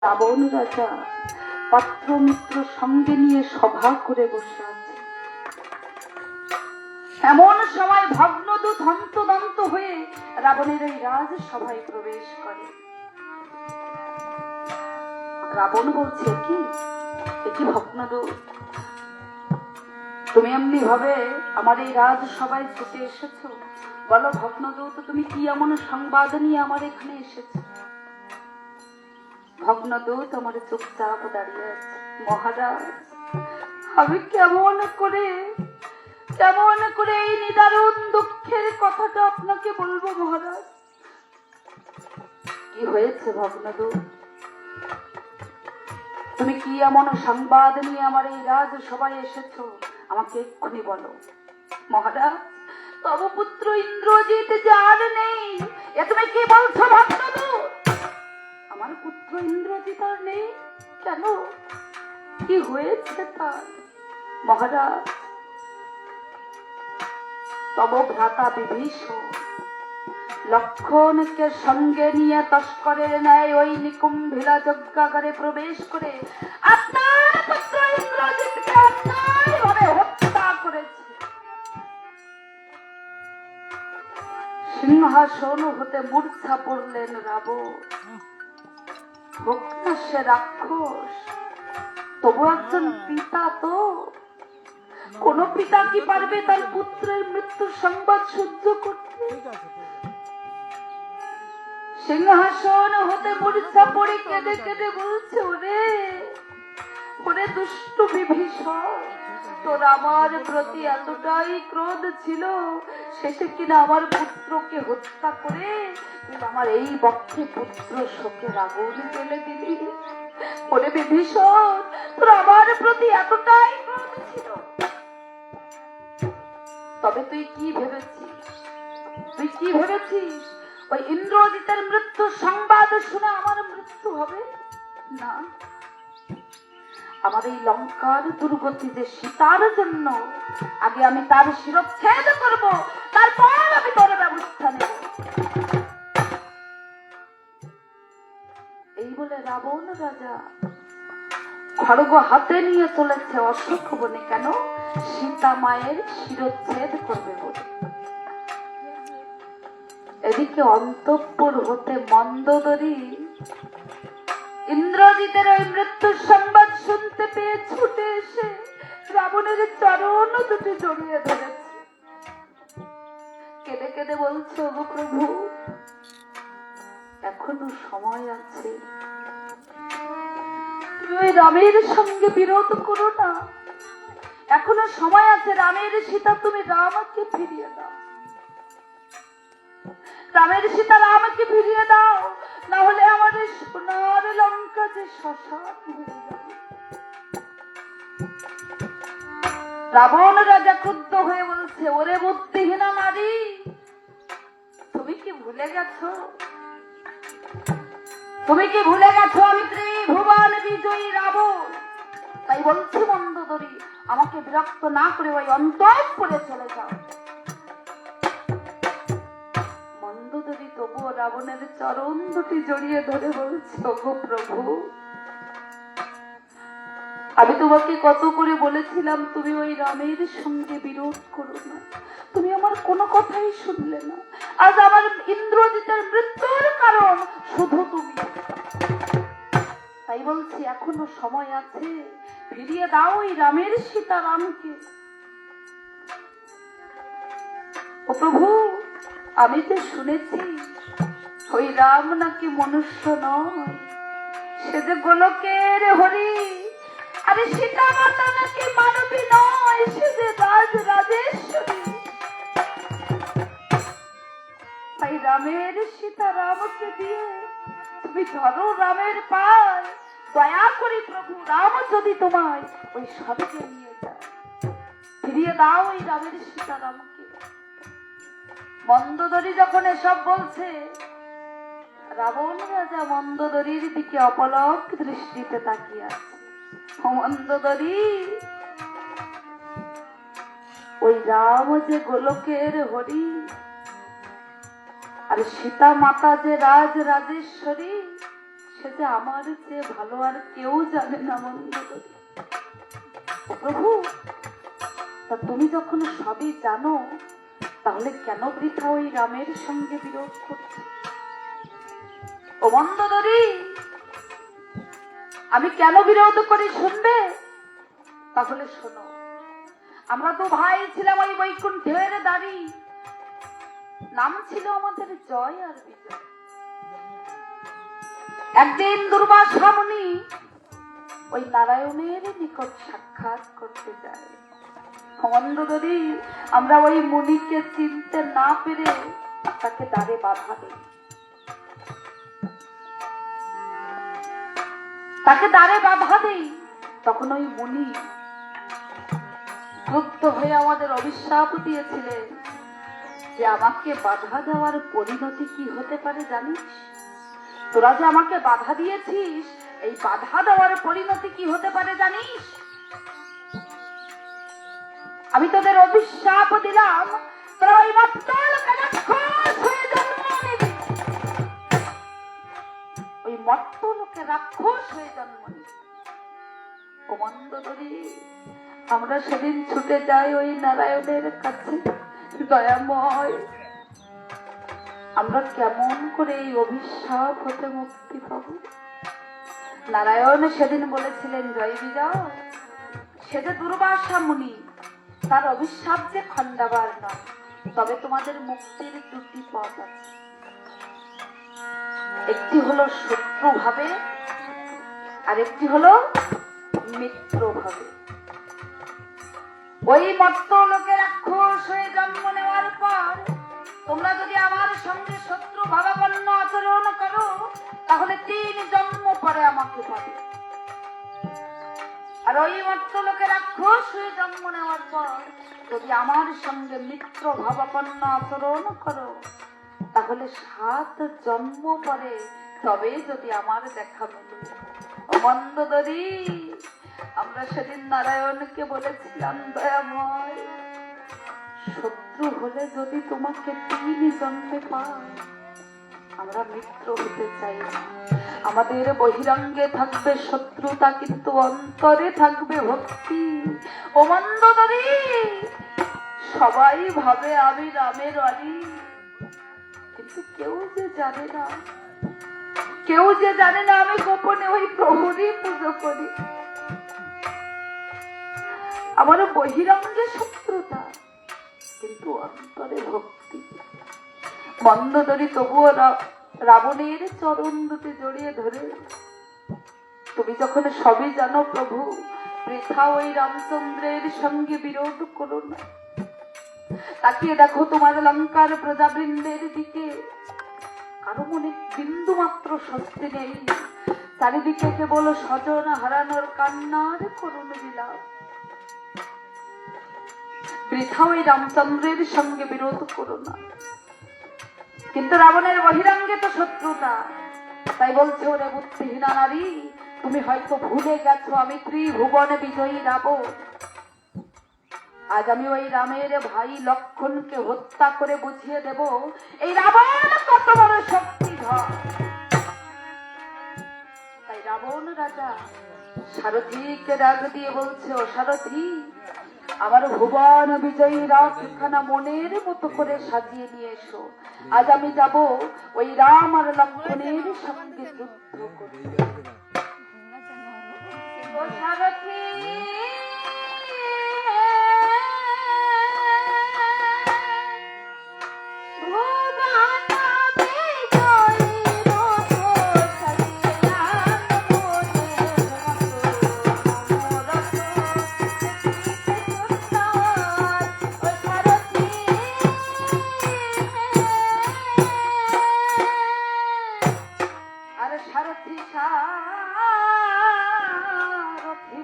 রাবণ রাজা পাত্র মিত্র সঙ্গে নিয়ে সভা করে বসে আছে। এমন সময় ভগ্নদূত হন্তদন্ত হয়ে রাবণের এই রাজসভায় প্রবেশ করে। রাবণ বলছে, কি ভগ্নদূত, তুমি এমনি ভাবে আমার এই রাজসভায় ছুটে এসেছো? বলো ভগ্নদূত, তুমি কি এমন সংবাদ নিয়ে আমার এখানে এসেছো? ভগ্নদূত আমার চুপচাপ দাঁড়িয়ে আছে। মহারাজ, আমি কেমন করে এই নিদারুণ দুঃখের কথাটা আপনাকে বলবো মহারাজ? কি হয়েছে ভগ্নদূত? তুমি কি এমন সংবাদ নিয়ে আমার এই রাজসভায় এসেছো? আমাকে এক্ষুনি বলো। মহারাজ, তব পুত্র ইন্দ্রজিৎ যে আর নেই, এ তুমি কি বলছো ভগ্নদূত? আমার পুত্র ইন্দ্রজিৎ আর নেই? কেন, কি হয়েছে তার? মহারাজ, তব ভ্রাতা বিভীষণ লক্ষণকে সঙ্গে নিয়ে তস্করের ন্যায় ওই নিকুম্ভিলা যজ্ঞাগারে প্রবেশ করে আপনার পুত্র ইন্দ্রজিৎকে অন্যায়ভাবে হত্যা করেছে। সিংহাসন হতে মূর্ছা পড়লেন রাবণ। হোক না সে রাক্ষস, তবু একজন পিতা তো। কোন পিতা কি পারবে তার পুত্রের মৃত্যুর সংবাদ সহ্য করতে? সিংহাসন হতে মূর্ছা পড়ে কেঁদে কেঁদে বলছে, ওরে দুষ্টু বিভীষণ, তোর আমার প্রতি এতটাই ক্রোধ ছিল, শেষে কিনা আমার পুত্রকে হত্যা করে আমার এই বক্ষে পুত্র শোকের আগুন জ্বেলে দিলি। ওরে বিভীষণ, তোর আমার প্রতি এতটাই ক্রোধ ছিল, তবে তুই কি ভেবেছিস ওই ইন্দ্রজিতের মৃত্যুর সংবাদ শুনে আমার মৃত্যু হবে? না, আমার এই লঙ্কার দুর্গতি যে সীতার জন্য, আগে আমি তার শিরচ্ছেদ করব, তারপর আমি তোর ব্যবস্থা নেব। এই বলে রাবণ রাজা খড়গ হাতে নিয়ে চলেছে অশোক বনে। কেন? সীতা মায়ের শিরচ্ছেদ করবে বলে। এদিকে অন্তঃপুর হতে মন্দোদরী ইন্দ্রজিতের ওই মৃত্যুর সংবাদ শুনতে পেয়ে ছুটে এসে রাবণের চরণ দুটি জড়িয়ে ধরেছে। কেঁদে কেঁদে বলছে, ওগো প্রভু, এখনো সময় আছে, তুমি ওই রামের সঙ্গে বিরোধ করো না। এখনো সময় আছে, রামের সীতা তুমি রামকে ফিরিয়ে দাও। রামের সীতা রামকে ফিরিয়ে দাও, না হলে আমাদের সোনার লঙ্কা যে শ্মশান হয়ে যাবে। রাবণ রাজা ক্রুদ্ধ হয়ে বলছে, ওরে বুদ্ধিহীনা নারী, তুমি কি ভুলে গেছো আমি ত্রিভুবন বিজয়ী রাবণ? তাই বলছি মন্দোদরী, আমাকে বিরক্ত না করে ওই অন্তঃপুরে চলে যাও। মন্দোদরী তবুও রাবণের চরণ দুটি জড়িয়ে ধরে বলছে, ওগো প্রভু, আমি তোমাকে কত করে বলেছিলাম তুমি ওই রামের সঙ্গে বিরোধ করো না, তুমি আমার কোনো কথাই শুনলে না। আজ আমার ইন্দ্রজিতের মৃত্যুর কারণ শুধু তুমি। তাই বলছি, এখনো সময় আছে, ফিরিয়ে দাও ওই রামের সীতা রামকে। ও প্রভু, আমি তো শুনেছি ওই রাম নাকি মনুষ্য নয়, সে যে গোলকের হরি। আরে সীতা মাতা নাকি মানবী নয়, সে যে রাজরাজেশ্বরী। তাই রামের সীতা রামকে দিয়ে তুমি ধরো রামের পায়। দয়া করি প্রভু, রাম যদি তোমায় ওই স্বর্গে নিয়ে যায়, ফিরিয়ে দাও ওই রামের সীতা রামকে। মন্দোদরী যখন এসব বলছে, রাবণ রাজা মন্দোদরীর দিকে অপলক দৃষ্টিতে তাকিয়ে আছে। মন্দোদরী, ওই রাম যে গোলকের হরি, আর সীতা মাতা যে রাজরাজেশ্বরী, সে যে আমার চেয়ে ভালো আর কেউ জানে না মন্দোদরী। ও প্রভু, তা তুমি যখন সবই জানো, তাহলে কেন বৃথা ওই রামের সঙ্গে বিরোধ করছো? ও মন্দোদরী, আমি কেন বিরোধ করি শুনবে? তাহলে শোনো। আমরা তো ভাই ছিলাম ওই বৈকুণ্ঠের দাঁড়ি, নাম ছিল আমাদের জয় আর বিজয়। একদিন দুর্বাসা মুনি ওই নারায়ণের নিকট সাক্ষাৎ করতে যায়। মন্দোদরী, আমরা ওই মুনিকে চিনতে না পেরে তাকে দ্বারে বাধা দিই, তাকে দ্বারে বাধা দিই। তখন ওই মুনি ক্রুদ্ধ হয়ে আমাদের অভিশাপ দিয়েছিলেন যে আমাকে বাধা দেওয়ার পরিণতি কি হতে পারে জানিস? তোরা যে আমাকে বাধা দিয়েছিস, এই বাধা দেওয়ার পরিণতি কি হতে পারে জানিস? আমি তোদের অভিশাপ দিলাম, তোরা ওই মত্তলোকে রাক্ষস হয়ে জন্ম নিবি। ওই মত্তলোকে রাক্ষস হয়ে জন্ম নিবি। ও মন্দোদরী, আমরা সেদিন ছুটে যাই ওই নারায়ণের কাছে। দয়াময়, আমরা কেমন করে এই অভিশাপ হতে মুক্তি পাব? নারায়ণ সেদিন বলেছিলেন, জয় বিজয়, সে যে দুর্বাসা মুনি, তার অভিশাপ যে খণ্ডাবার নয়, তবে তোমাদের মুক্তির দুটি পথ আছে। একটি হলো শত্রু ভাবে, আর একটি হলো মিত্র ভাবে। ওই মত্ত লোকে রাক্ষস হয়ে জন্ম নেওয়ার পর তোমরা যদি আমার সঙ্গে শত্রু ভাবাপন্ন আচরণ করো, তাহলে 3 জন্ম পরে আমাকে পাবে। আর ওই মত্ত লোকে রাক্ষস হয়ে জন্ম নেওয়ার পর যদি আমার সঙ্গে মিত্র ভাবাপন্ন আচরণ করো, তাহলে 7 জন্ম পরে তবে যদি আমার দেখা মেলে। ও মন্দোদরী, আমরা সেদিন নারায়ণকে বলেছিলাম, দয়াময়, শত্রু হলে যদি তোমাকে 3 জন্মে পাই, আমরা মিত্র হতে চাই না। আমাদের বহিরঙ্গে থাকবে শত্রুতা, কিন্তু অন্তরে থাকবে ভক্তি। ও মন্দোদরী, সবাই ভাবে আমি রামের রানী, কিন্তু কেউ যে জানে না, কেউ যে জানে না আমি গোপনে ওই প্রভুরই পুজো করি। আমার বহিরঙ্গে শত্রুতা, কিন্তু অন্তরে ভক্তি। মন্দোদরী তবুও রাবণের চরণ দুটি জড়িয়ে ধরে, তুমি যখন সবই জানো প্রভু, বৃথা ওই রামচন্দ্রের সঙ্গে বিরোধ করো না। তাকিয়ে দেখো তোমার লঙ্কার প্রজাবৃন্দের দিকে, কারো মনে বিন্দু মাত্র স্বস্তি নেই। চারিদিকে কেবল স্বজন হারানোর কান্নার করুণ বিলাপ। বৃথা ওই রামচন্দ্রের সঙ্গে বিরোধ করো না। কিন্তু রাবণের বহিরাঙ্গে তো শত্রুতা, তাই বলছে, ওরে বুদ্ধিহীনা নারী, তুমি হয়তো ভুলে গেছো আমি ত্রিভুবনে বিজয়ী রাবণ। আজ আমি ওই রামের ভাই লক্ষণকে হত্যা করে বুঝিয়ে দেব এই রাবণ কত বড় শক্তিধর। তাই রাবণ রাজা সারথীকে ডাক দিয়ে বলছে, ও সারথী, আমার ভুবন বিজয়ী রথখানা মনের মতো করে সাজিয়ে নিয়ে এসো। আজ আমি যাব ওই রাম আর লক্ষণের সঙ্গে যুদ্ধ করতে। ও সারথী,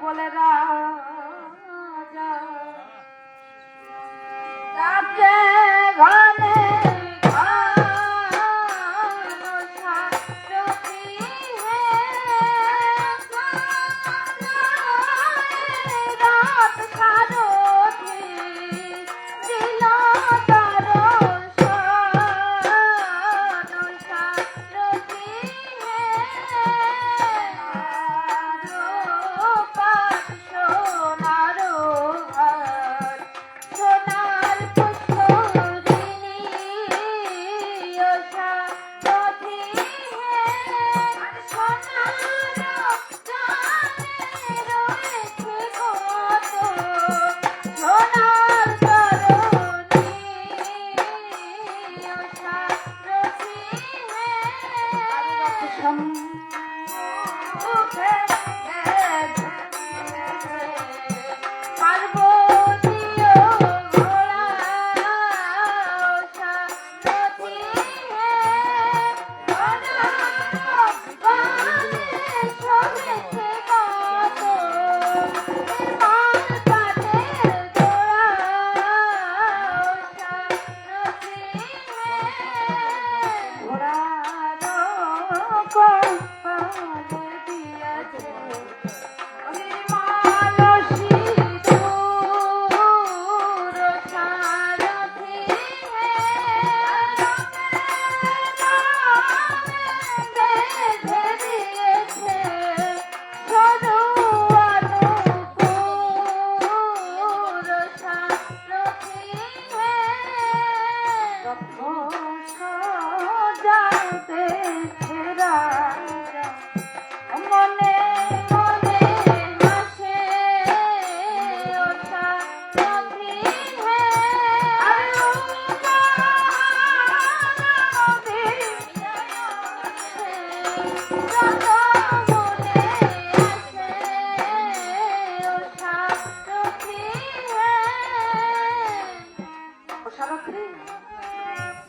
বলে রাজা রাতে গানে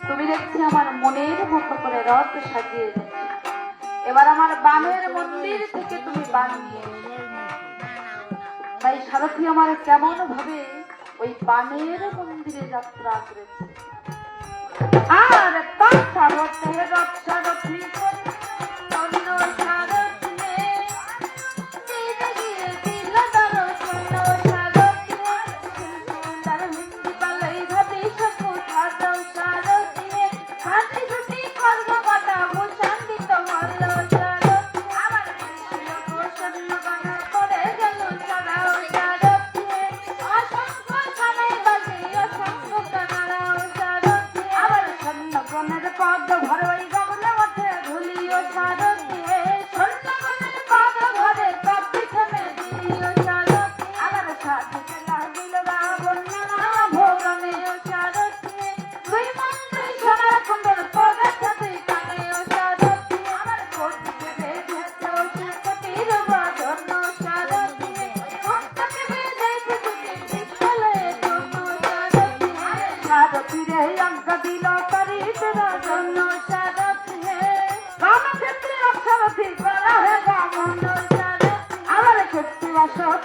তুমি দেখছি আমার মনের মতো করে রথ সাজিয়ে এনেছো। এবার আমার বানের মন্দির থেকে তুমি বান নিয়ে তাই সারথি আমার কেমন ভাবে ওই বানের মন্দিরে যাত্রা করেছে। আর তার সারথে রথ সারথি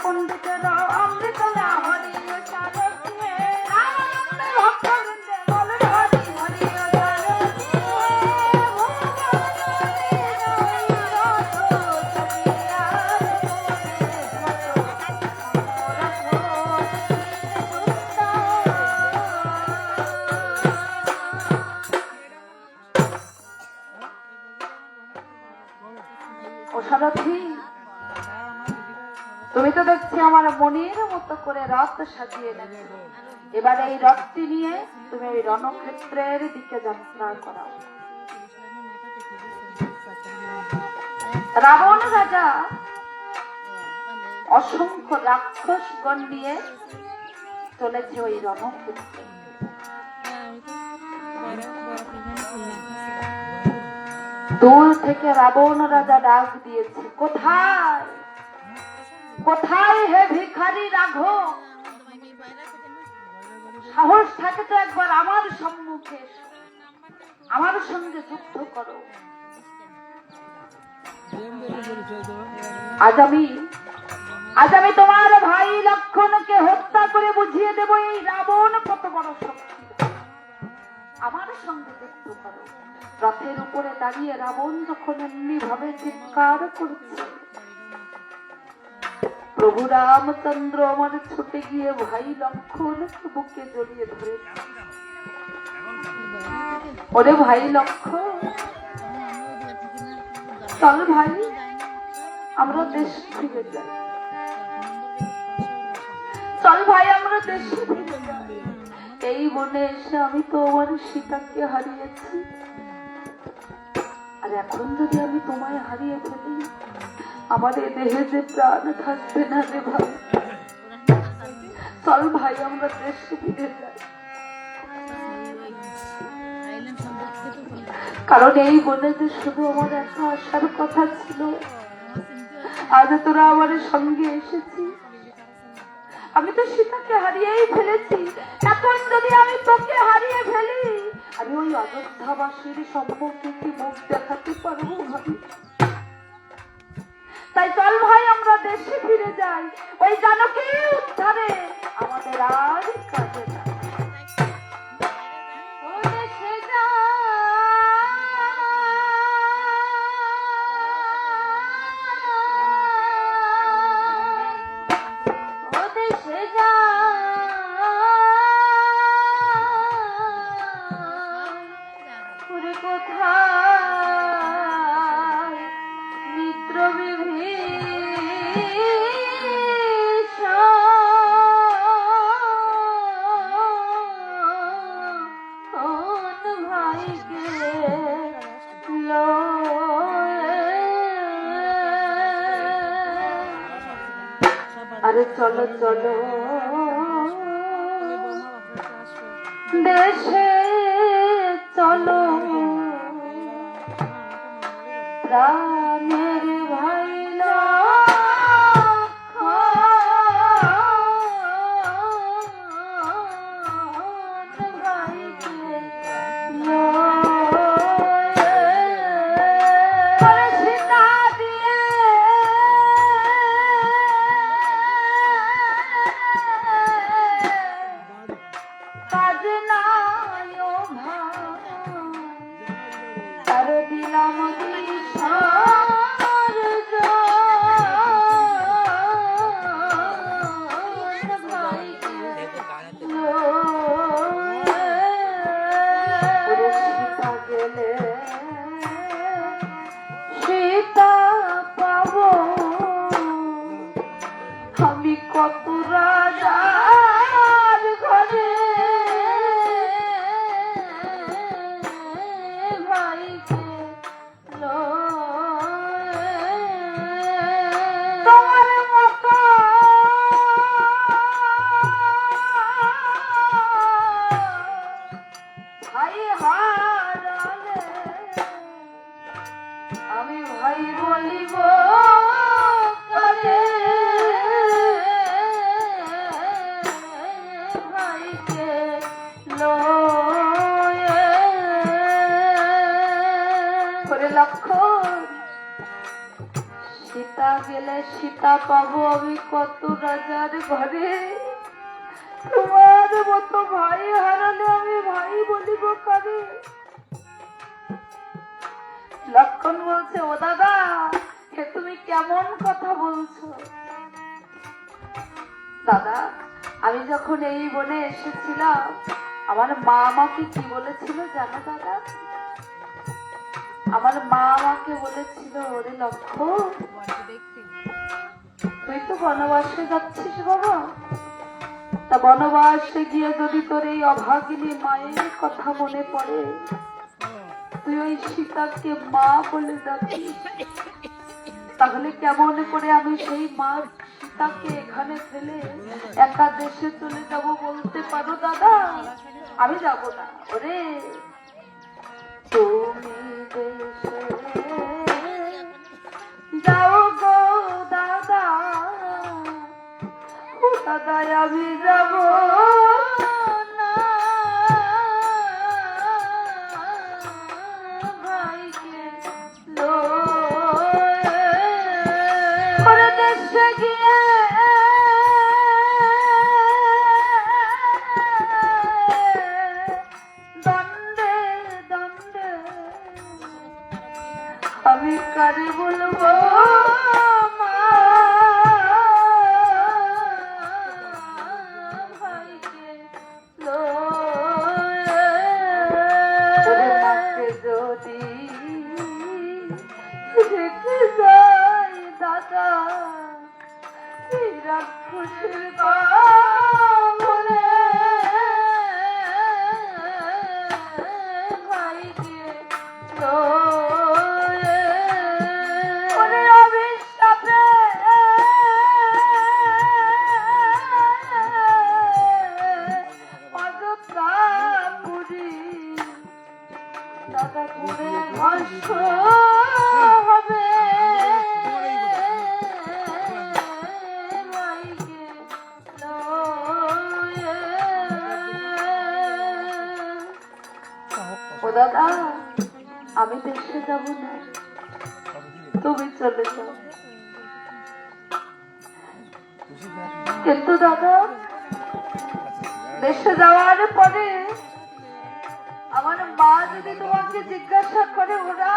পণ্ডিতের অমৃত হরি ও সারথি, তুমি তো দেখছি আমার মনের মতো করে রথ সাজিয়ে এনেছো। এবার এই রথটি নিয়ে তুমি এই রণক্ষেত্রের দিকে যাত্রা করাও। রাবণ রাজা অসংখ্য রাক্ষসগণ নিয়ে চলেছে ওই রণক্ষেত্রে। দূর থেকে রাবণ রাজা ডাক দিয়েছে, কোথায় কোথায় হে ভিখারি রাঘব, সাহস থাকে তো একবার আমার সম্মুখে এসো, আমার সঙ্গে যুদ্ধ করো। আজ আমি তোমার ভাই লক্ষণকে হত্যা করে বুঝিয়ে দেব এই রাবণ কত বড় শক্তি। আমার সঙ্গে যুদ্ধ করো। রথের উপরে দাঁড়িয়ে রাবণ যখন এমনি ভাবে চিৎকার করছে, প্রভু রামচন্দ্র আমার ছুটে গিয়ে ভাই লক্ষণ বুকে জড়িয়ে ধরে, ওরে ভাই লক্ষণ, চল ভাই আমরা দেশ ফিরে যাই, চল ভাই আমরা দেশে ফিরে যাই। এই বনে এসে আমি তো আমার সীতাকে হারিয়েছি, আর এখন যদি আমি তোমায় হারিয়ে ফেলি, আমার এ দেহে যে প্রাণ থাকবে না রে ভাই। চল ভাই আমরা দেশে ফিরে যাই, কারণ এই বনে যে শুধু আমার একা আসার কথা ছিল, আজ তোরা আমার সঙ্গে এসেছিস। আমি তো সীতাকে হারিয়েই ফেলেছি, এখন যদি আমি তোকে হারিয়ে ফেলি আমি ওই অযোধ্যাবাসীর সম্মুখে কি মুখ দেখাতে পারবো ভাবি? তাই চল ভাই আমরা দেশে ফিরে যাই, ওই জানকী উদ্ধারে আমাদের আর কাজে না। আরে চলো চলো দেশে চলো, প্রাণের ভাই কত রাজার ঘরে ভাইকে তোমার মতো ভাই হারালে আমি ভাই বলিব কারে? সীতা গেলে সীতা পাবো আমি কত রাজার ঘরে, তোমার মতো ভাই হারালে আমি ভাই বলিব কারে? লক্ষণ বলছে, ও দাদা হে তুমি কেমন কথা বলছো? দাদা আমি যখন এই বনে এসেছিলাম আমার মা আমাকে কি বলেছিল জানো দাদা? আমার মা আমাকে বলেছিল, ওরে লক্ষণ তুই তো বনবাসে যাচ্ছিস বাবা, তা বনবাসে গিয়ে যদি তোর এই অভাগিনী মায়ের কথা মনে পড়ে তুই ওই সীতাকে মা বলে ডাকিস, তাহলে কেমন করে আমি সেই মা সীতাকে এখানে ফেলে একা দেশে চলে যাব বলতে পারো দাদা? আমি যাব না। ওরে তুমি দেশে যাও গো দাদা, ও দাদা আমি যাব না, ভাইকে লয়ে দেশে গিয়ে দণ্ডে দণ্ডে আমি কারে বলবো মা, ভাইকে লয়ে মাকে যদি রেখে যাই দাদা এই রাক্ষসের বাবরে ভাইকে লয়ে ওরে অভিশাপে অযোধ্যা পুরী দাদা পুরে ধ্বংস হবে দাদা আমি দেশে যাব না, তুমি চলে যাও। কিন্তু দাদা দেশে যাওয়ার পরে আমার মা যদি তোমাকে জিজ্ঞাসা করে, ওরা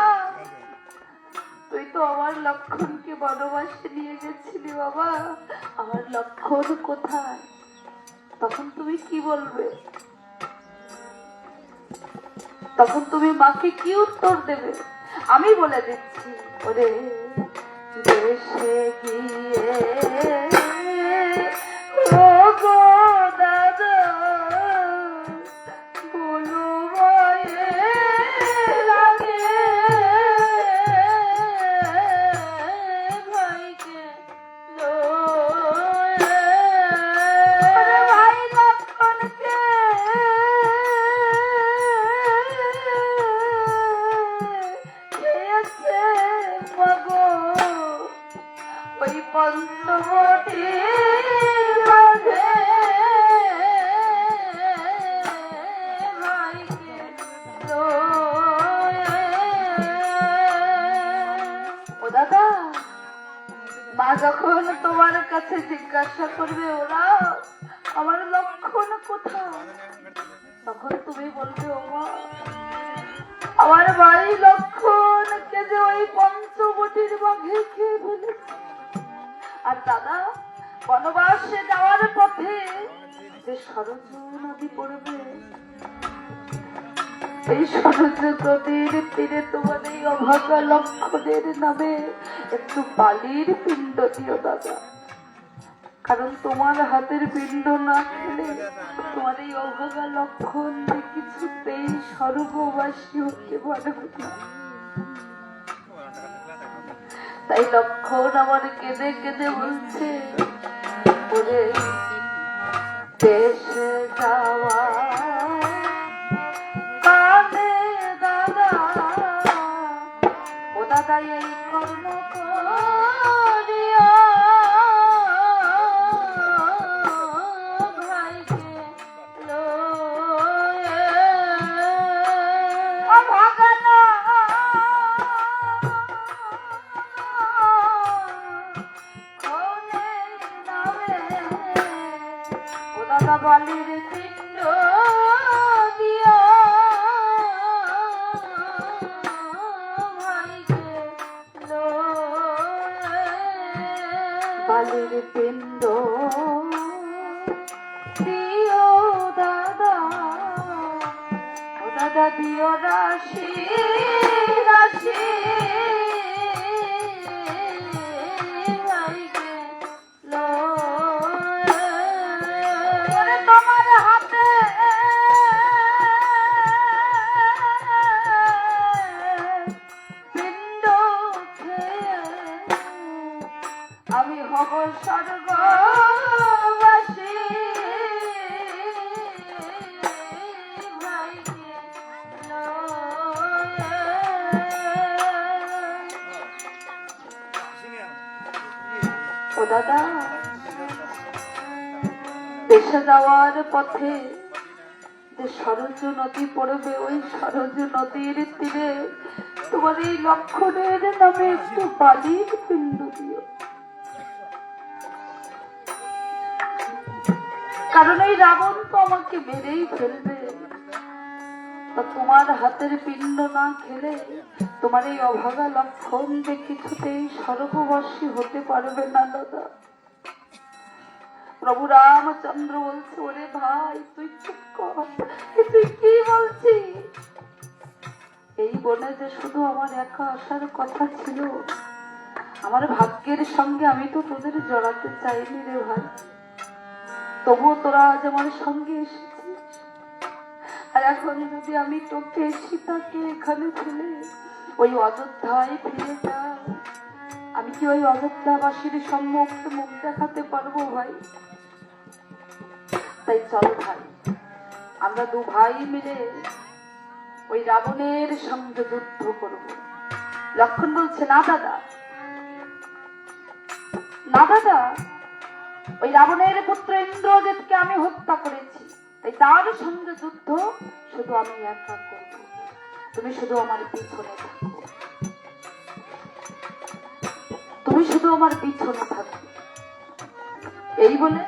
তুই তো আমার লক্ষণকে বনবাসে নিয়ে গেছিলি বাবা, আমার লক্ষণ কোথায়? তখন তুমি কি বলবে? তখন তুমি মাকে কি উত্তর দেবে? আমি বলে দিচ্ছি, ওরে দেশে গিয়ে ও গো দাদা বলো মায়ের আগে ভাইকে লয়ে, ওরে ভাই লক্ষণকে খেয়েছে মাগো ওই পঞ্চবটী মাঝে ভাইকে লয়ে। ও দাদা মা যখন তোমার কাছে জিজ্ঞাসা করবে ওরা আমার লক্ষণ কোথায়, তখন তুমি বলবে ও মা আমার ভাই লক্ষণকে যে ওই পঞ্চবটির বাঘে খেয়ে ফেলেছে। আর দাদা বনবাসে যাওয়ার পথে যে সরজ নদী পড়বে, এই সরজ নদীর তীরে তোমার এই অভাগা লক্ষণের নামে একটু বালির পিণ্ড দিও দাদা, কারণ তোমার হাতের পিণ্ড না খেলে তোমার এই অভাগা লক্ষণ কিছুতেই স্বর্গবাসী হতে পারবে না। তাই লক্ষণ আমার কেঁদে কেঁদে বলছে, ওরে দেশে যাওয়া কানে দাদা, ও দাদা এই কর্ম করিয়া ভাইকে লয়ে। ও ভাগানা দাদা বালির পিণ্ড দিয়া ভাইকে লয়ে, বালির পিণ্ড দিও দাদা, ও দাদা দিও রাশি রাশি ভাইকে লয়ে। তোমার হাতে পিণ্ড খেয়ে আমি হব স্বর্গবাসী ভাইকে লয়ে। ও দাদা দেশে যাওয়ার পথে যে সরজ নদী পড়বে, ওই সরজ নদীর তীরে তোমার এই লক্ষণের নামে একটু বালির পিণ্ড দিও, কারণ এই রাবণ তো আমাকে মেরেই ফেলবে। তা তোমার হাতের পিণ্ড না খেলে তোমার এই অভাগা লক্ষণ যে কিছুতেই স্বর্গবাসী হতে পারবে না দাদা। প্রভু রামচন্দ্র বলছে, ওরে ভাই তুই চুপ কর, তুই কি বলছিস? এই বনে যে শুধু আমার একা আসার কথা ছিল, আমার ভাগ্যের সঙ্গে আমি তো তোদের জড়াতে চাইনি রে ভাই, তবুও তোরা আজ আমার সঙ্গে এসেছিস। আর এখন যদি আমি তোকে সীতাকে এখানে ফেলে ওই অযোধ্যায় ফিরে যাই, আমি কি ওই অযোধ্যাবাসীর সম্মুখে মুখ দেখাতে পারবো ভাই? তাই চল ভাই আমরা দু ভাই মিলে ওই রাবণের সঙ্গে যুদ্ধ করব। লক্ষণ বলছে, না দাদা, না দাদা, ওই রাবণের পুত্র ইন্দ্রজিৎকে আমি হত্যা করেছি, তাই তার সঙ্গে যুদ্ধ শুধু আমি একা করব। তুমি শুধু আমার পিছনে থাকো, তুমি শুধু আমার পিছনে থাকো। এই বলে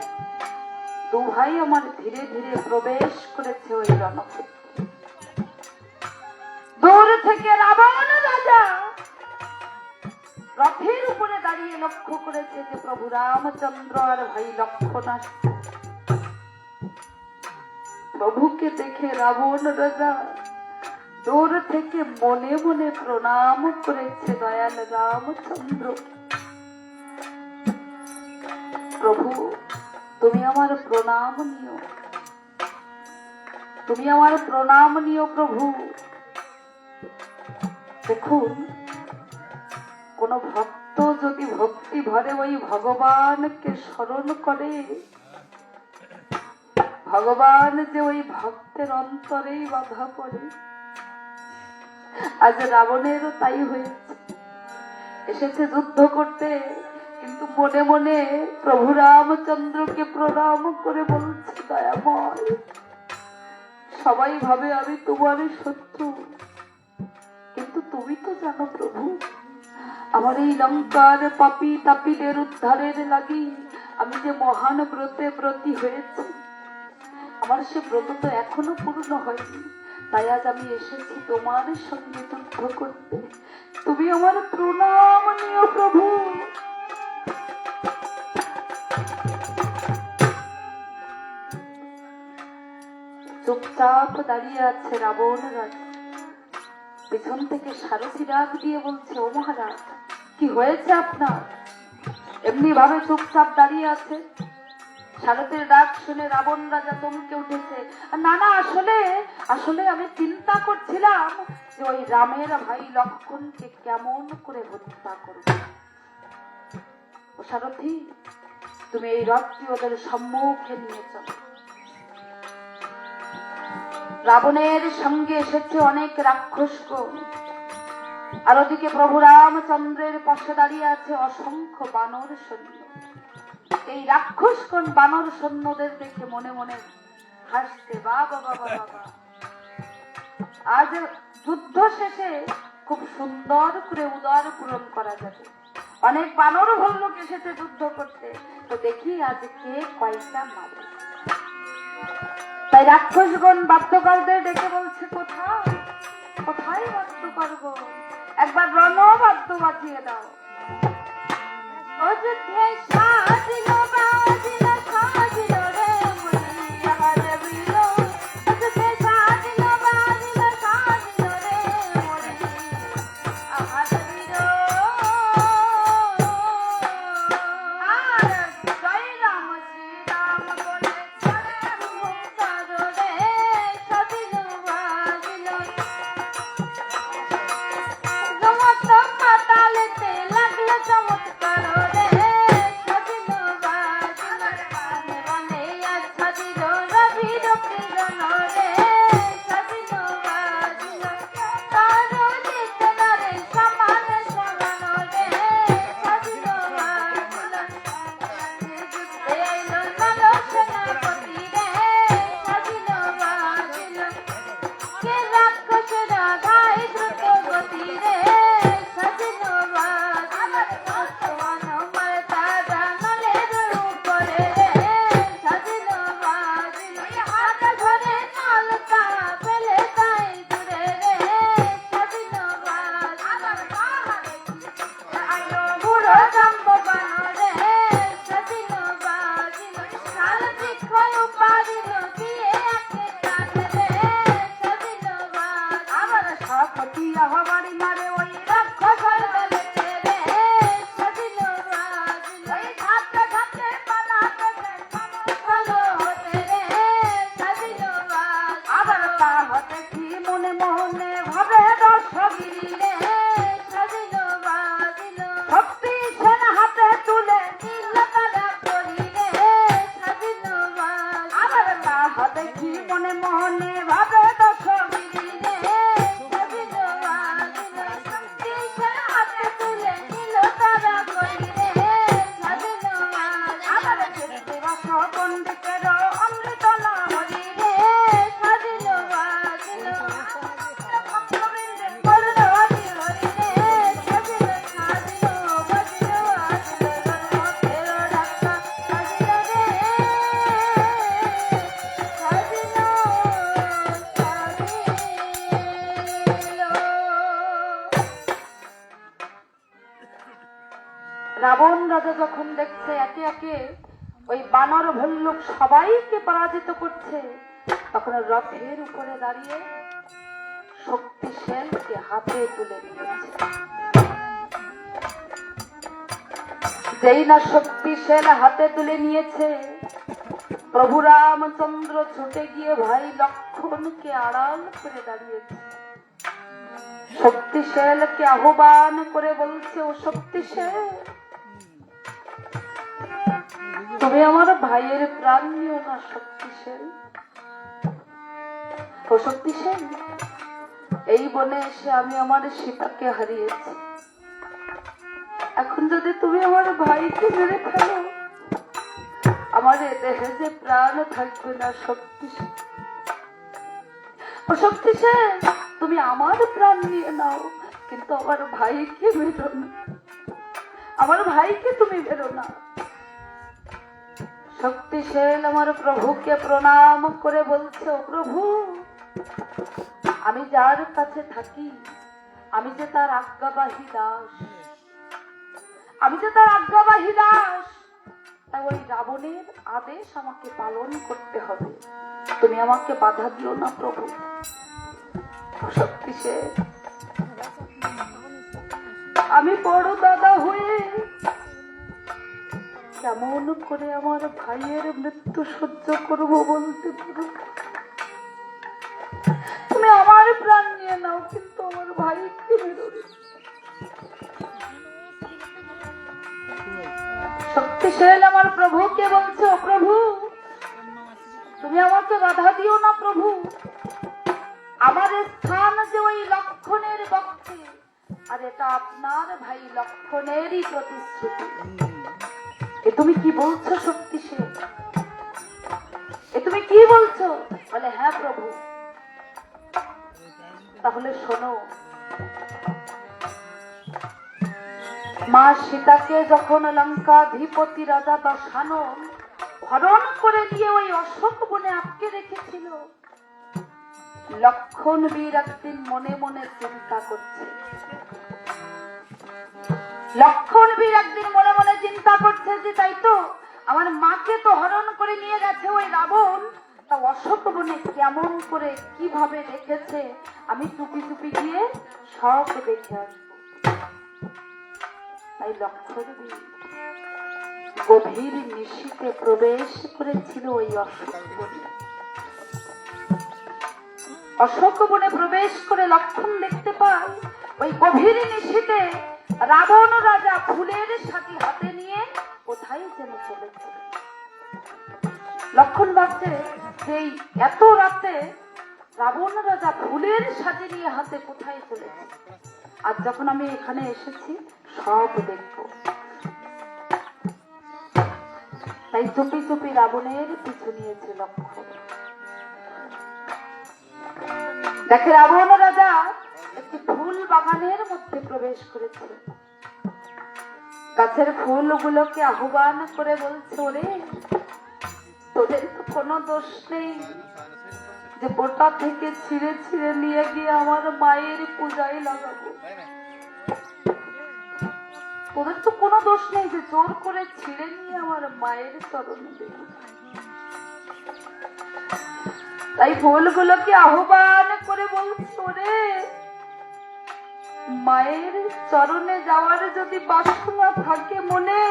দু ভাই আমার ধীরে ধীরে প্রবেশ করেছে ওই রণক্ষেত্রে। দূর থেকে রাবণ রাজা রথের উপরে দাঁড়িয়ে লক্ষ্য করেছে যে প্রভু রামচন্দ্র আর ভাই লক্ষ্মণ আসছে। প্রভুকে দেখে রাবণ রাজা দূর থেকে মনে মনে প্রণাম করেছে দয়াল রামচন্দ্র। প্রভু, তুমি আমার প্রণাম নিও, তুমি আমার প্রণাম নিও প্রভু। দেখুন, কোন ভক্ত যদি ভক্তি ভরে ওই ভগবানকে স্মরণ করে, ভগবান যে ওই ভক্তের অন্তরেই বাধা পড়ে। আজ রাবণেরও তাই হয়েছে, এসেছে যুদ্ধ করতে, কিন্তু মনে মনে প্রভু রামচন্দ্রকে প্রণাম করে বলছে, দয়াময়, সবাই ভাবে আমি তোমার শত্রু, কিন্তু তুমি তো জানো প্রভু, আমার এই লঙ্কার পাপী তাপীদের উদ্ধারের লাগি আমি যে মহান ব্রতে ব্রতী হয়েছি, আমার সে ব্রত তো এখনো পূর্ণ হয়নি। তাই আজ আমি এসেছি তোমার সঙ্গে যুদ্ধ করতে, তুমি আমার প্রণাম নিও প্রভু। চুপচাপ দাঁড়িয়ে আছে রাবণ রাজা। পেছন থেকে সারথি ডাক দিয়ে বলছে, ও মহারাজ, কি হয়েছে আপনার? এমনি ভাবে চুপচাপ দাঁড়িয়ে আছে। সারথের ডাক শুনে রাবণ রাজা চমকে উঠেছে। না না, আসলে আসলে আমি চিন্তা করছিলাম যে ওই রামের ভাই লক্ষ্মণকে কেমন করে হত্যা করব। ও সারথি, তুমি এই রথটি ওদের সম্মুখে নিয়ে চলো। রাবণের সঙ্গে এসেছে অনেক রাক্ষসগণ, আর ওদিকে প্রভু রামচন্দ্রের পাশে দাঁড়িয়ে আছে অসংখ্য বানর সৈন্য। এই রাক্ষসগণ বানর সৈন্যদের দেখে মনে মনে হাসছে, বাবা বাবা বাবা, আজ যুদ্ধ শেষে খুব সুন্দর করে উদর পূরণ করা যাবে। অনেক বানর ভল্লুক এসেছে যুদ্ধ করতে, তো দেখি আজ কে কয়টা মারে। তাই রাক্ষসগণ বাদ্যকারদের ডেকে বলছে, কোথায় কোথায় বাদ্যকারগণ, একবার রণবাদ্য বাজিয়ে দাও। দেখছে একে একে ওই বানর ভল্লুক সবাইকে পরাজিত করছে, তখন রথের উপরে দাঁড়িয়ে শক্তিশালকে হাতে তুলে নিয়েছে। যেই না শক্তিশাল হাতে তুলে নিয়েছে, প্রভু রামচন্দ্র ছুটে গিয়ে ভাই লক্ষণকে আড়াল করে দাঁড়িয়েছে। শক্তিশালকে আহ্বান করে বলছে, ও শক্তিশাল, তুমি আমার ভাইয়ের প্রাণ নিও না। শক্তিশাল, ও শক্তিশাল, এই বনে এসে আমি আমার সীতাকে হারিয়েছি। এখন যদি তুমি আমার ভাইকে মেরে ফেলো, আমার এ দেহে যে প্রাণ থাকবে না। শক্তিশাল, ও শক্তিশাল, তুমি আমার প্রাণ নিয়ে নাও, কিন্তু আমার ভাইকে মেরো না। আমার ভাইকে তুমি মেরো না। শক্তিশাল আমার প্রভুকে প্রণাম করে বলছে, ও প্রভু, আমি যার কাছে থাকি, আমি যে তার আজ্ঞাবাহী দাস, আমি যে তার আজ্ঞাবাহী দাস, তাই ওই রাবণের আদেশ আমাকে পালন করতে হবে। তুমি আমাকে বাধা দিও না প্রভু। শক্তিশাল, আমি বড় দাদা হয়ে কেমন করে আমার ভাইয়ের মৃত্যু সহ্য করব বলতে পারো? তুমি আমার প্রাণ নিয়ে নাও, কিন্তু আমার ভাইকে মেরো না। শক্তিশাল আমার প্রভুকে বলছে, ও প্রভু, তুমি আমাকে বাধা দিও না প্রভু। আমার স্থান যে ওই লক্ষণের বক্ষে, আর এটা আপনার ভাই লক্ষণেরই প্রতিশ্রুতি। এ তুমি কি বলছো শক্তিশাল? এ তুমি কি বলছো? বলে, হ্যাঁ প্রভু। তাহলে শোনো, মা সীতাকে যখন লঙ্কাধিপতি রাজা দশানন হরণ করে দিয়ে ওই অশোক বনে আটকে রেখেছিল, লক্ষণ বীর একদিন মনে মনে চিন্তা করছে। লক্ষণ বীর একদিন মনে মনে চিন্তা করছে যে তাই তো, আমার মাকে তো হরণ করে নিয়ে গেছে ওই রাবণ, তা অশোক বনে কেমন করে কিভাবে রেখেছে, আমি টুপি টুপি গিয়ে সব দেখে আসবো। তাই লক্ষণ বীর গভীর নিশীথে প্রবেশ করেছিল ওই অশোক বনে। অশোক বনে প্রবেশ করে লক্ষণ দেখতে পায় ওই গভীর নিশীথে রাবণ রাজা ফুলের সাথী হাতে নিয়ে কোথায় যেন চলেছে। লক্ষণ ভাবছে যে এত রাতে রাবণ রাজা ফুলের সাথে নিয়ে হাতে কোথায় চলেছে, আর যখন আমি এখানে এসেছি সব দেখব। তাই চুপি চুপি রাবণের পিছু নিয়েছে লক্ষণ। দেখে রাবণ রাজা একটি ফুল বাগানের মধ্যে প্রবেশ করেছে। গাছের ফুলগুলোকে আহ্বান করে বলছে, ওরে, তোদের তো কোনো দোষ নেই যে বোটা থেকে ছিঁড়ে ছিঁড়ে নিয়ে গিয়ে আমার মায়ের পূজায় লাগাবো। তোদের তো কোনো দোষ নেই যে জোর করে ছিঁড়ে নিয়ে আমার মায়ের চরণে দেব। তাই ফুলগুলোকে আহ্বান করে বলছে, ওরে, মায়ের চরণে যাওয়ার যদি বাসনা থাকে মনে,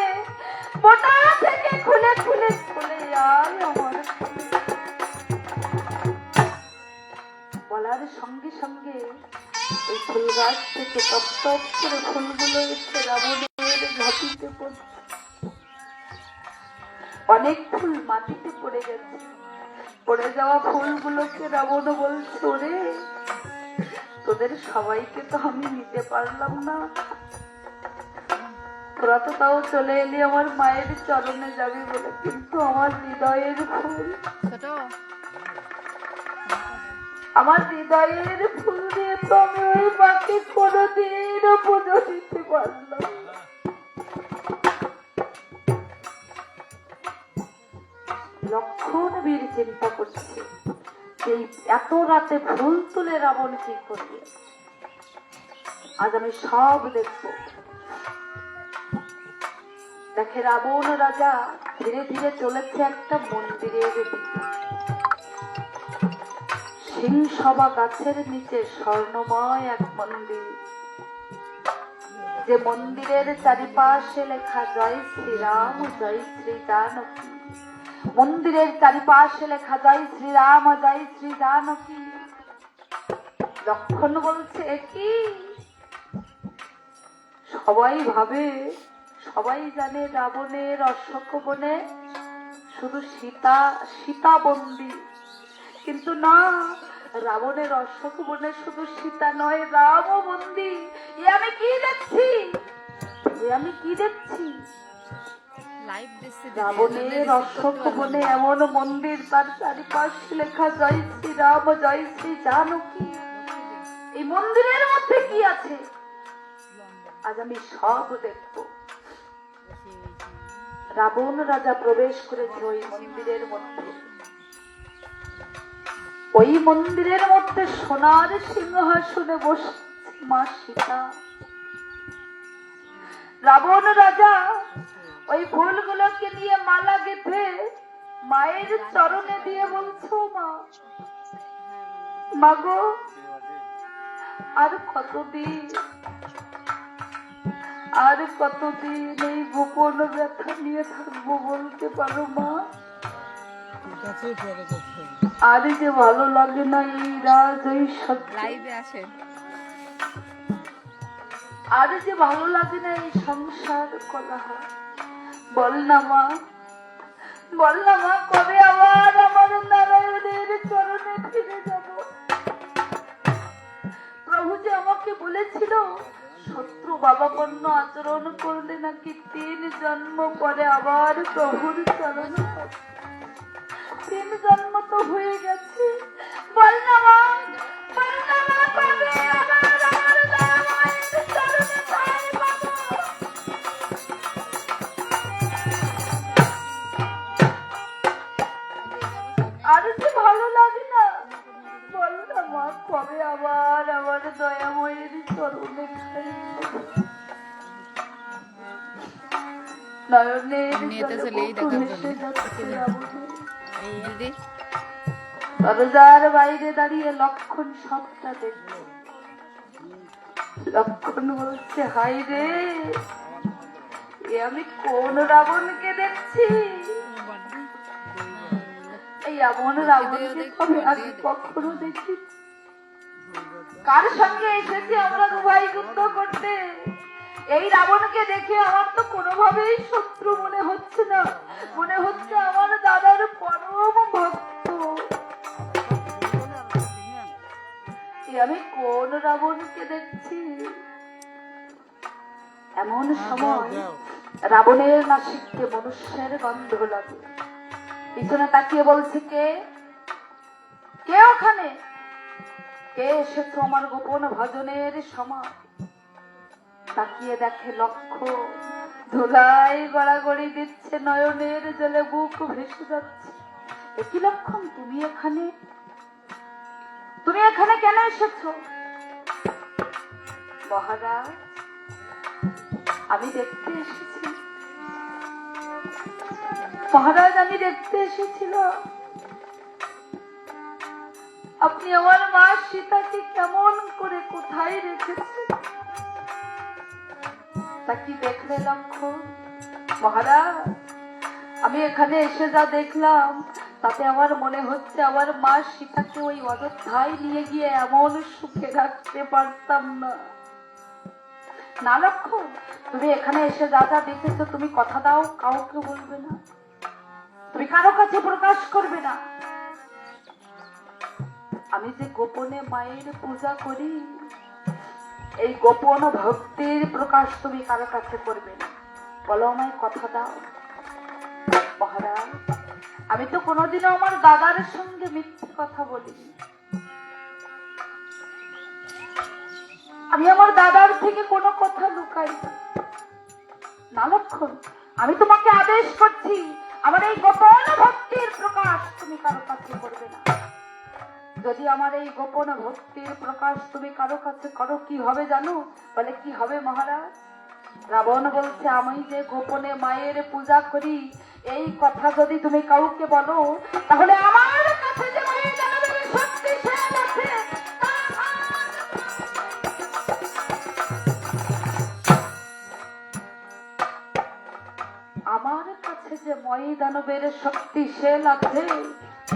বোটা থেকে খুলে খুলে চলে আয় আমার। বলার সঙ্গে সঙ্গে এই ফুল গাছ থেকে টপ টপ করে ফুলগুলো এসে রাবণের ঝাঁপিতে পড়ছে। অনেক ফুল মাটিতে পড়ে গেছে। পড়ে যাওয়া ফুলগুলোকে রাবণ বলছে, ওরে, তোদের সবাইকে তো আমি নিতে পারলাম না, তোরা তো তাও চলে এলি আমার মায়ের চরণে যাবি বলে, কিন্তু আমার হৃদয়ের ফুল, আমার হৃদয়ের ফুল দিয়ে তো আমি ওই মাকে কোনোদিনও পুজো দিতে পারলাম না। লক্ষণ বীর চিন্তা করছে যে এত রাতে ফুল তুলে রাবণ কি করবে, আজ আমি সব দেখবো। দেখে রাবণ রাজা ধীরে ধীরে চলেছে একটা মন্দিরের দিকে। সিংসভা গাছের নিচে স্বর্ণময় এক মন্দির, যে মন্দিরের চারিপাশে লেখা জয় শ্রীরাম জয় শ্রী জানকী। মন্দিরের চারিপাশে লেখা জয় শ্রীরাম জয় শ্রী জানকী। লক্ষণ বলছে কি, সবাই ভাবে, সবাই জানে রাবণের অশোক বনে শুধু সীতা বন্দী, কিন্তু না, রাবণের অশোক বনে শুধু সীতা নয়, রাম বন্দী। এ আমি কি দেখছি, এ আমি কি দেখছি? রাবণের অশোক বনে এমন মন্দির, তার চারিপাশে লেখা জয় শ্রীরাম জয় শ্রী জানকী। এই মন্দিরের মধ্যে কি আছে আজ আমি সব দেখব। রাবণ রাজা প্রবেশ করেছে ওই মন্দিরের মধ্যে। ওই মন্দিরের মধ্যে সোনার সিংহাসনে বসছে মা সীতা। রাবণ রাজা ওই ফুলগুলোকে নিয়ে মালা গেঁথে মায়ের চরণে দিয়ে বলছো, মা, মাগো, আর কতদিন এই গোপন ব্যথা নিয়ে থাকবো বলতে পারো মা? আর যে ভালো লাগে না এই রাজ, এই আর যে ভালো লাগে না এই সংসার কোলাহল। বল না মা, বল না মা, কবে আবার আমার নারায়ণের চরণে ফিরে যাব? প্রভু যে আমাকে বলেছিল শত্রু বাবাপন্ন আচরণ করলে নাকি 3 জন্ম পরে আবার প্রভুর চরণ পাবে। 3 জন্ম তো হয়ে গেছে। বল না মা, বল না মা, কবে আবার আমার নারায়ণের চরণে ঠাঁই পাবো? আর যে ভালো লাগে না, বল না মা, কবে আবার আমার দয়াময়ের চরণে ঠাঁই পাবো? দরজার বাইরে দাঁড়িয়ে লক্ষণ সবটা দেখছে। লক্ষণ বলছে, হাই রে, এ আমি কোন রাবণকে দেখছি? এই এমন রাবণকে আমি আগে কখনো দেখি। কার সঙ্গে এসেছি আমরা দুভাই যুদ্ধ করতে? এই রাবণকে দেখে আমার তো কোনোভাবেই শত্রু মনে হচ্ছে না, মনে হচ্ছে আমার দাদার পরম ভক্ত। আমি কোন রাবণকে দেখছি? এমন সময় রাবণের নাসিকে মনুষ্যের গন্ধ লাগে। পিছনে তাকিয়ে বলছে, কে কে ওখানে? কে এসেছো আমার গোপন ভজনের সময়? তাকিয়ে দেখে লক্ষ্য ধুলায় গড়াগড়ি দিচ্ছে, নয়নের জলে বুক ভেসে যাচ্ছে। একই লক্ষণ, তুমি এখানে? তুমি এখানে কেন এসেছো? মহারাজ, আমি দেখতে এসেছি। মহারাজ, আমি দেখতে এসেছিলাম আপনি আমার মা সীতাকে কেমন করে কোথায় রেখেছেন। তা কি দেখলে লক্ষণ? মহারাজ, আমি এখানে এসে যা দেখলাম তাতে আমার মনে হচ্ছে আমার মা সীতাকে ওই অযোধ্যায় নিয়ে গিয়ে এমন সুখে রাখতে পারতাম না। না লক্ষণ, তুমি এখানে এসে যা যা দেখেছো তুমি কথা দাও কাউকে বলবে না, তুমি কারো কাছে প্রকাশ করবে না। আমি যে গোপনে মায়ের পূজা করি, এই গোপন ভক্তির প্রকাশ তুমি কারো কাছে করবে না, বলো আমায় কথা দাও। মহারাজ, আমি তো কোনোদিনও আমার দাদার সঙ্গে মিথ্যে কথা বলিনি। আমি আমার দাদার থেকে কোনো কথা লুকাই না। লক্ষণ, আমি তোমাকে আদেশ করছি আমার এই গোপন ভক্তির প্রকাশ তুমি কারো কাছে করবে না। যদি আমার এই গোপন ভক্তির প্রকাশ তুমি কারো কাছে করো, কি হবে জানো? বলে কি হবে মহারাজ? রাবণ বলছে, আমি যে গোপনে মায়ের পূজা করি এই কথা যদি তুমি কাউকে বলো, তাহলে আমার কাছে যে মায়ের দানবের শক্তিশাল আছে, আমার কাছে যে ময় দানবের শক্তিশাল আছে,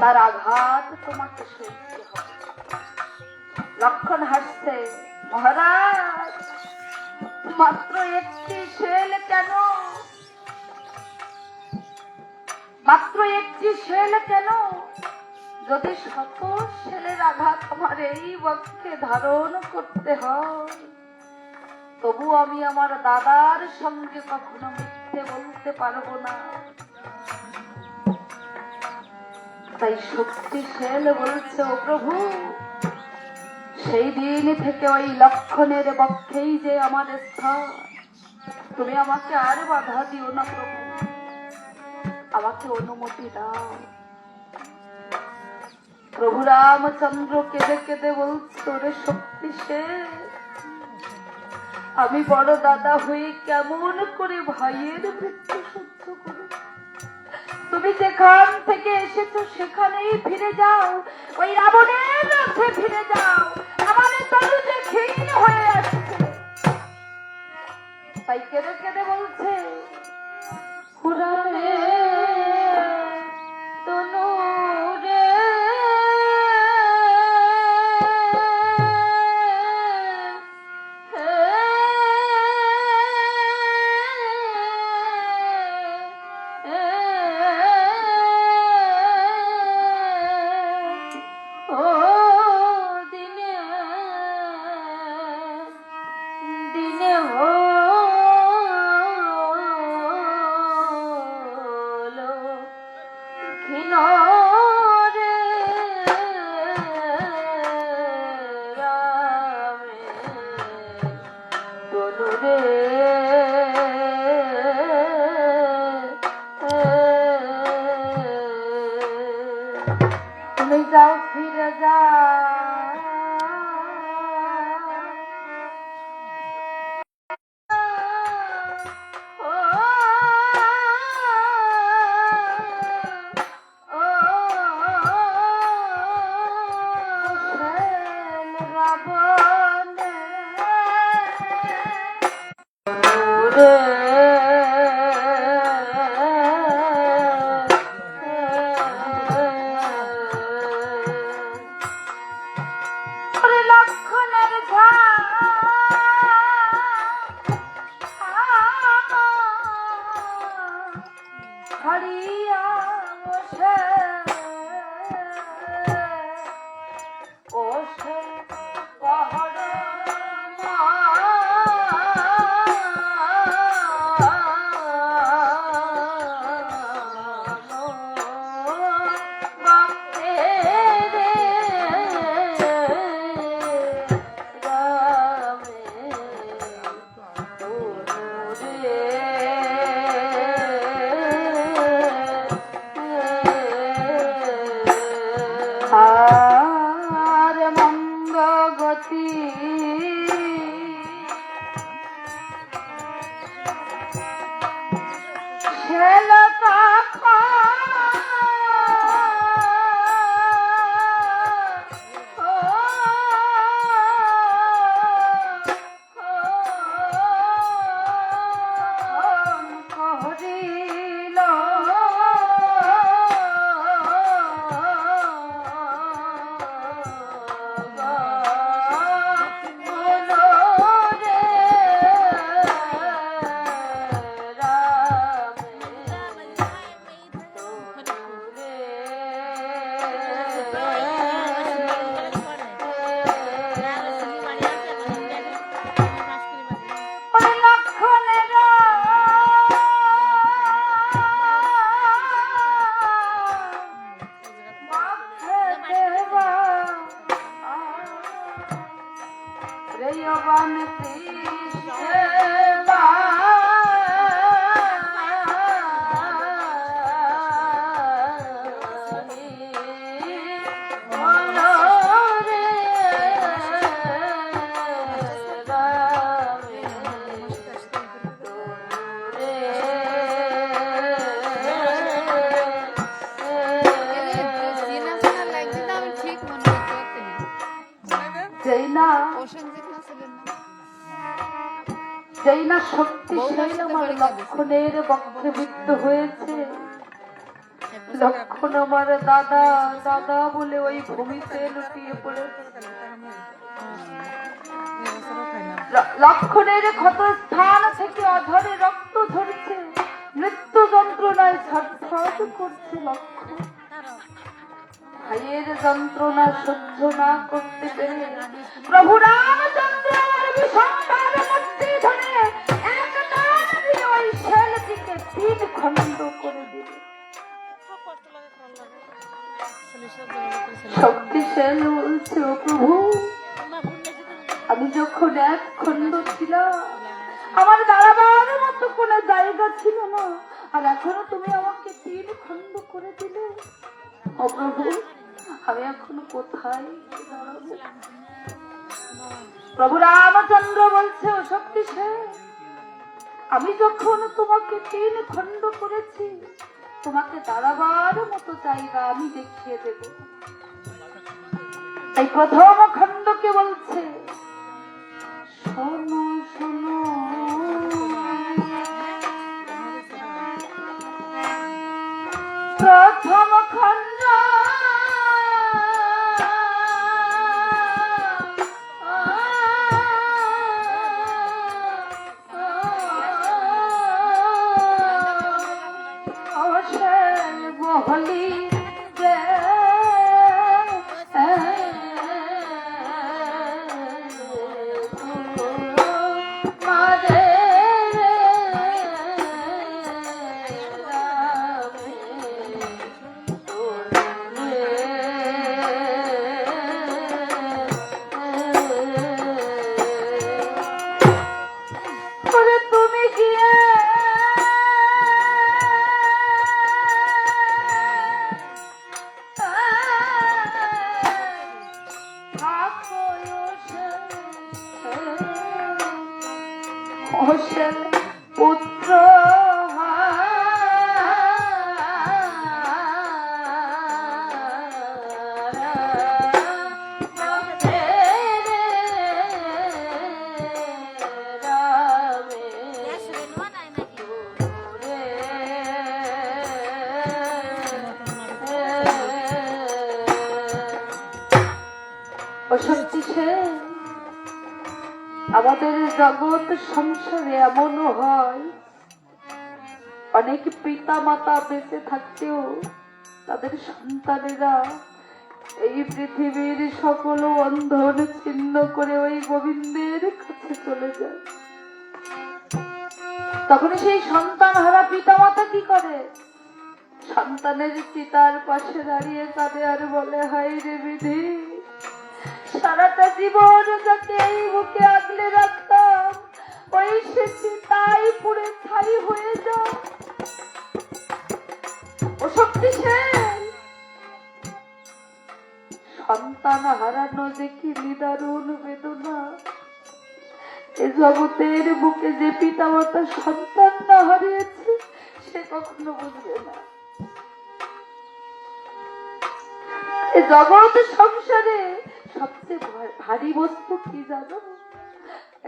তার আঘাত তোমাকে সহ্য হবে। লক্ষণ হাসছে, মহারাজ মাত্র একটি শেল কেন, মাত্র একটি শেল কেন, যদি শত শেলের আঘাত আমার এই বক্ষে ধারণ করতে হয়, তবু আমি আমার দাদার সঙ্গে কখনো মিথ্যে বলতে পারবো না। তাই শক্তিশাল বলছে, ও প্রভু, সেই দিন থেকে ওই লক্ষণের বক্ষেই যে আমার স্থান, তুমি আমাকে আর বাধা দিও না প্রভু, আমাকে অনুমতি দাও। প্রভু রামচন্দ্র কেঁদে কেঁদে বলছে, ওরে শক্তিশাল, আমি বড় দাদা হয়ে কেমন করে ভাইয়ের মৃত্যু সহ্য করব? তুমি যেখান থেকে এসেছো সেখানেই ফিরে যাও, ওই রাবণের রথে ফিরে যাও, আমার তনু যে ক্ষীণ হয়ে আসছে। তাই কেঁদে কেঁদে বলছে, পুরাণে তনু রে, তুমি যাও, ফিরে যাও, আর মন্দ গতি যেই না শক্তিশালী আমার লক্ষণের বক্ষে বিদ্ধ হয়েছে, লক্ষণ আমার দাদা দাদা বলে ওই ভূমিতে লুটিয়ে পড়েছে। লক্ষণের ক্ষত স্থান থেকে অধরে রক্ত ঝরছে, মৃত্যু যন্ত্রণায় ছটফট করছে লক্ষণ। ভাইয়ের যন্ত্রণা সহ্য না করতে পেরে প্রভু রামচন্দ্র আমার বিষমভার মূর্তি ধরে এক টান দিয়ে ওই শেলটিকে 3 খণ্ড করে দিল। শক্তিশাল বলছে, ও প্রভু, আমি যখন 1 খণ্ড ছিলাম আমার দাঁড়াবার মতো কোনো জায়গা ছিল না, আর এখনো তুমি আমাকে 3 খণ্ড করে দিলে। ও প্রভু, আমি এখন কোথায় দাঁড়াবো? প্রভু রামচন্দ্র বলছে, ও শক্তিশালী, আমি যখন তোমাকে 3 খণ্ড করেছি, তোমাকে দাঁড়াবার মতো জায়গা আমি দেখিয়ে দেব। তাই প্রথম খণ্ডকে বলছে, শোনো শোনো প্রথম খণ্ড, বহলি যে মারে তুমি গিয়ে পুত্র শক্তিশালী। আমাদের জগৎ সংসারে এমনও হয়, অনেক পিতা মাতা বেঁচে থাকতেও তাদের সন্তানেরা এই পৃথিবীর সকল বন্ধন ছিন্ন করে ওই গোবিন্দের কাছে চলে যায়। তখন সেই সন্তান হারা পিতা মাতা কি করে? সন্তানের চিতার পাশে দাঁড়িয়ে কাঁদে আর বলে, হায় রে বিধি, সারাটা জীবন যাকে এই বুকে আগলে রাখতাম, ওই সে চিতাই পুড়ে ছাই হয়ে যায়। ও শক্তিশালী, সন্তান হারানো যে কি নিদারুণ বেদনা। এ জগতের বুকে যে পিতা মাতা সন্তান না হারিয়েছে, সে কখনো বুঝবে না। এ জগৎ সংসারে সবচেয়ে ভারী বস্তু কি জানো?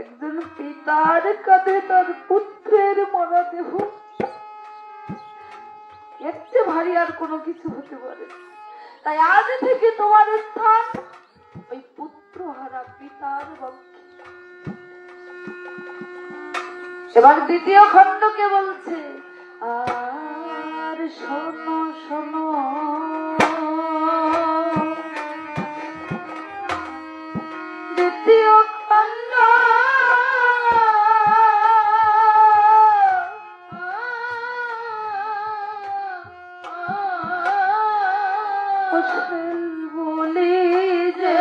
একজন পিতার কাঁধে তার পুত্রের মরা দেহ। এর চেয়ে ভারী আর কোনো কিছু হতে পারে। তাই আজ থেকে তোমার স্থান ওই পুত্র হারা পিতার বক্ষে। এবার দ্বিতীয় খণ্ডকে বলছে, আর শোনো শোনো দ্বিতীয় খণ্ড, বলি যে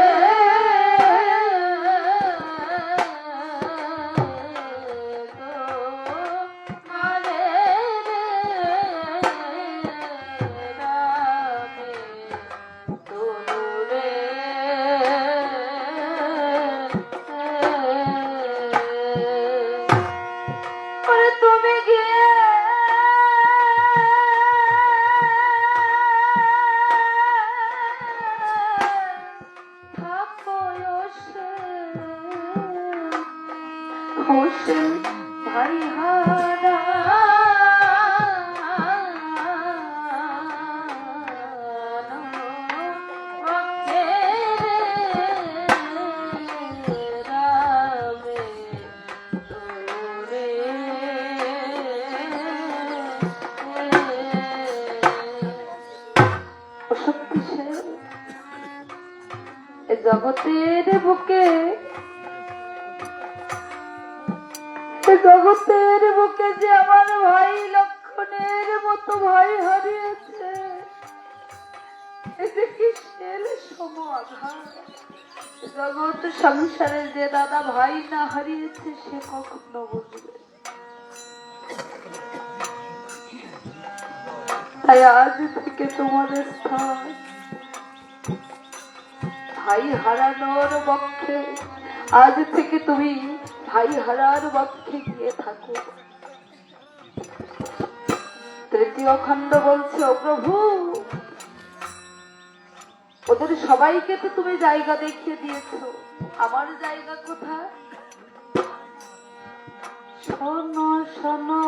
জগতের বুকে জগতের বুকে যে আমার ভাই লক্ষণের মতো ভাই হারিয়েছে, এতে কিসের সমাধান? জগৎ সংসারে যে দাদা ভাই না হারিয়েছে সে কখনো বুঝবে। তাই আজ থেকে তোমাদের স্থান ভাই হারানোর পক্ষে, আজ থেকে তুমি ভাই হারার পক্ষে গিয়ে থাকো। তৃতীয় খণ্ড বলছে, ও প্রভু, ওদের সবাইকে তো তুমি জায়গা দেখিয়ে দিয়েছো, আমার জায়গা কোথায়? শোনো শোনো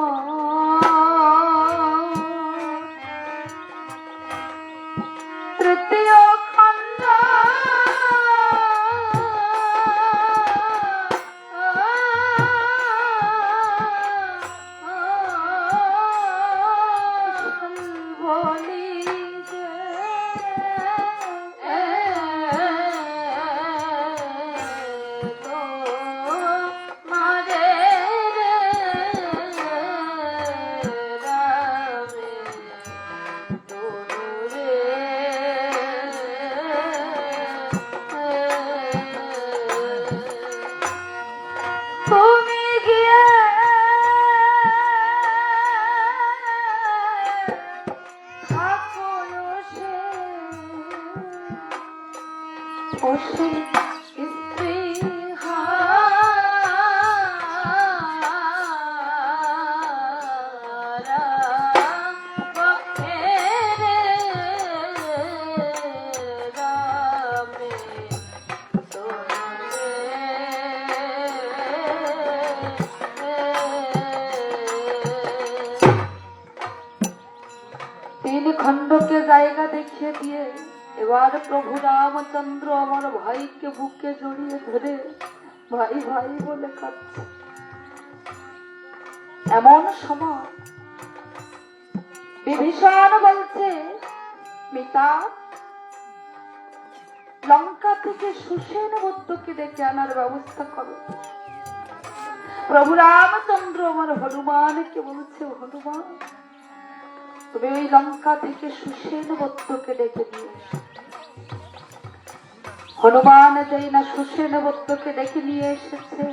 তৃতীয় খণ্ড, বলি খণ্ডকে জায়গা দেখিয়ে দিয়ে এবার প্রভু রামচন্দ্র আমার ভাইকে বুকে জড়িয়ে ধরে ভাই ভাই বলে কাঁদছে। এমন সময় বিভীষণ বলছে, মিতা, লঙ্কা থেকে সুসেন বৌদ্ধকে ডেকে আনার ব্যবস্থা করো। প্রভু রামচন্দ্র আমার হনুমানকে বলছে, হনুমান, তুমি ওই লঙ্কা থেকে সুসেন বৌদ্ধকে ডেকে নিয়ে এসো। হনুমান যেই না সুসেন বৌদ্ধকে ডেকে নিয়ে এসেছে,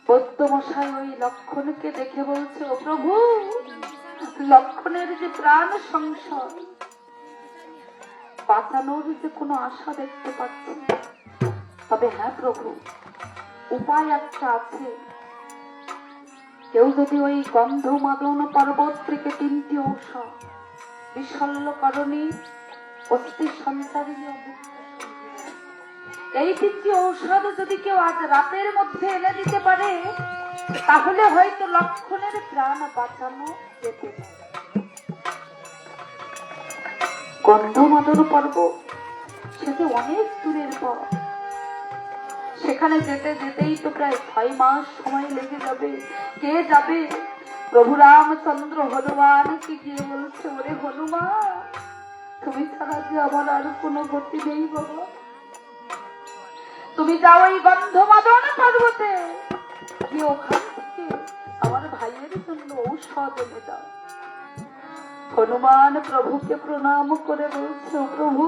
বৌদ্ধ মশাই ওই লক্ষণকে দেখে বলছে, ও প্রভু, লক্ষণের যে প্রাণ সংশয়, বাঁচানোর যে কোনো আশা দেখতে পাচ্ছি। তবে হ্যাঁ প্রভু, উপায় একটা আছে। কেউ যদি ওই গন্ধমাদন পর্বত থেকে 3টি ঔষধ, বিশল্যকরণী, অস্থি সঞ্চারিণী, এই 3টি ঔষধ যদি কেউ আজ রাতের মধ্যে এনে দিতে পারে, তাহলে হয়তো লক্ষণের প্রাণ বাঁচানো যেতে পারে। গন্ধমাদন পর্বত সেটা অনেক দূরের পর, সেখানে যেতে যেতেই তো প্রায় 6 মাস সময় লেগে যাবে। কে যাবে? প্রভু রামচন্দ্র হনুমানকে গিয়ে বলছে, ওরে হনুমান, তুমি ছাড়া যে আমার আর কোনো গতি নেই বাবা, তুমি যাও ওই গন্ধমাদন পর্বতে গিয়ে ওখান থেকে আমার ভাইয়ের জন্য ঔষধ এনে দাও। হনুমান প্রভুকে প্রণাম করে বলছে, প্রভু,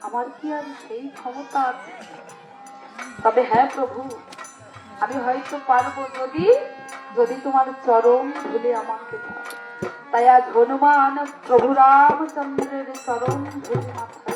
আমার কি আর সেই ক্ষমতা আছে? তবে হ্যাঁ প্রভু, আমি হয়তো পারবো যদি যদি তোমার চরণ ধুলে আমাকে দাও। তাই আজ হনুমান প্রভু রামচন্দ্রের চরণ ধুলে মাথায়।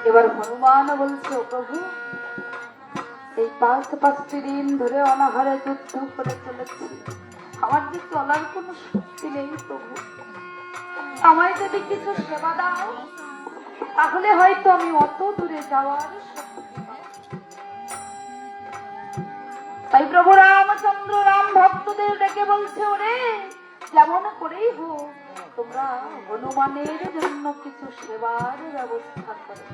এবার হনুমান বলছে, প্রভু, এই 5 দিন ধরে অনাহারে যুদ্ধ করে চলেছি, আমার যে চলার কোনো শক্তি নেই প্রভু, আমায় যদি কিছু সেবা দাও তাহলে হয়তো আমি অত দূরে যাওয়ার শক্তি পাব। তাই প্রভু রামচন্দ্র রাম ভক্তদের ডেকে বলছে, ওরে যেমন করেই হোক তোমরা হনুমানের জন্য কিছু সেবার ব্যবস্থা করো।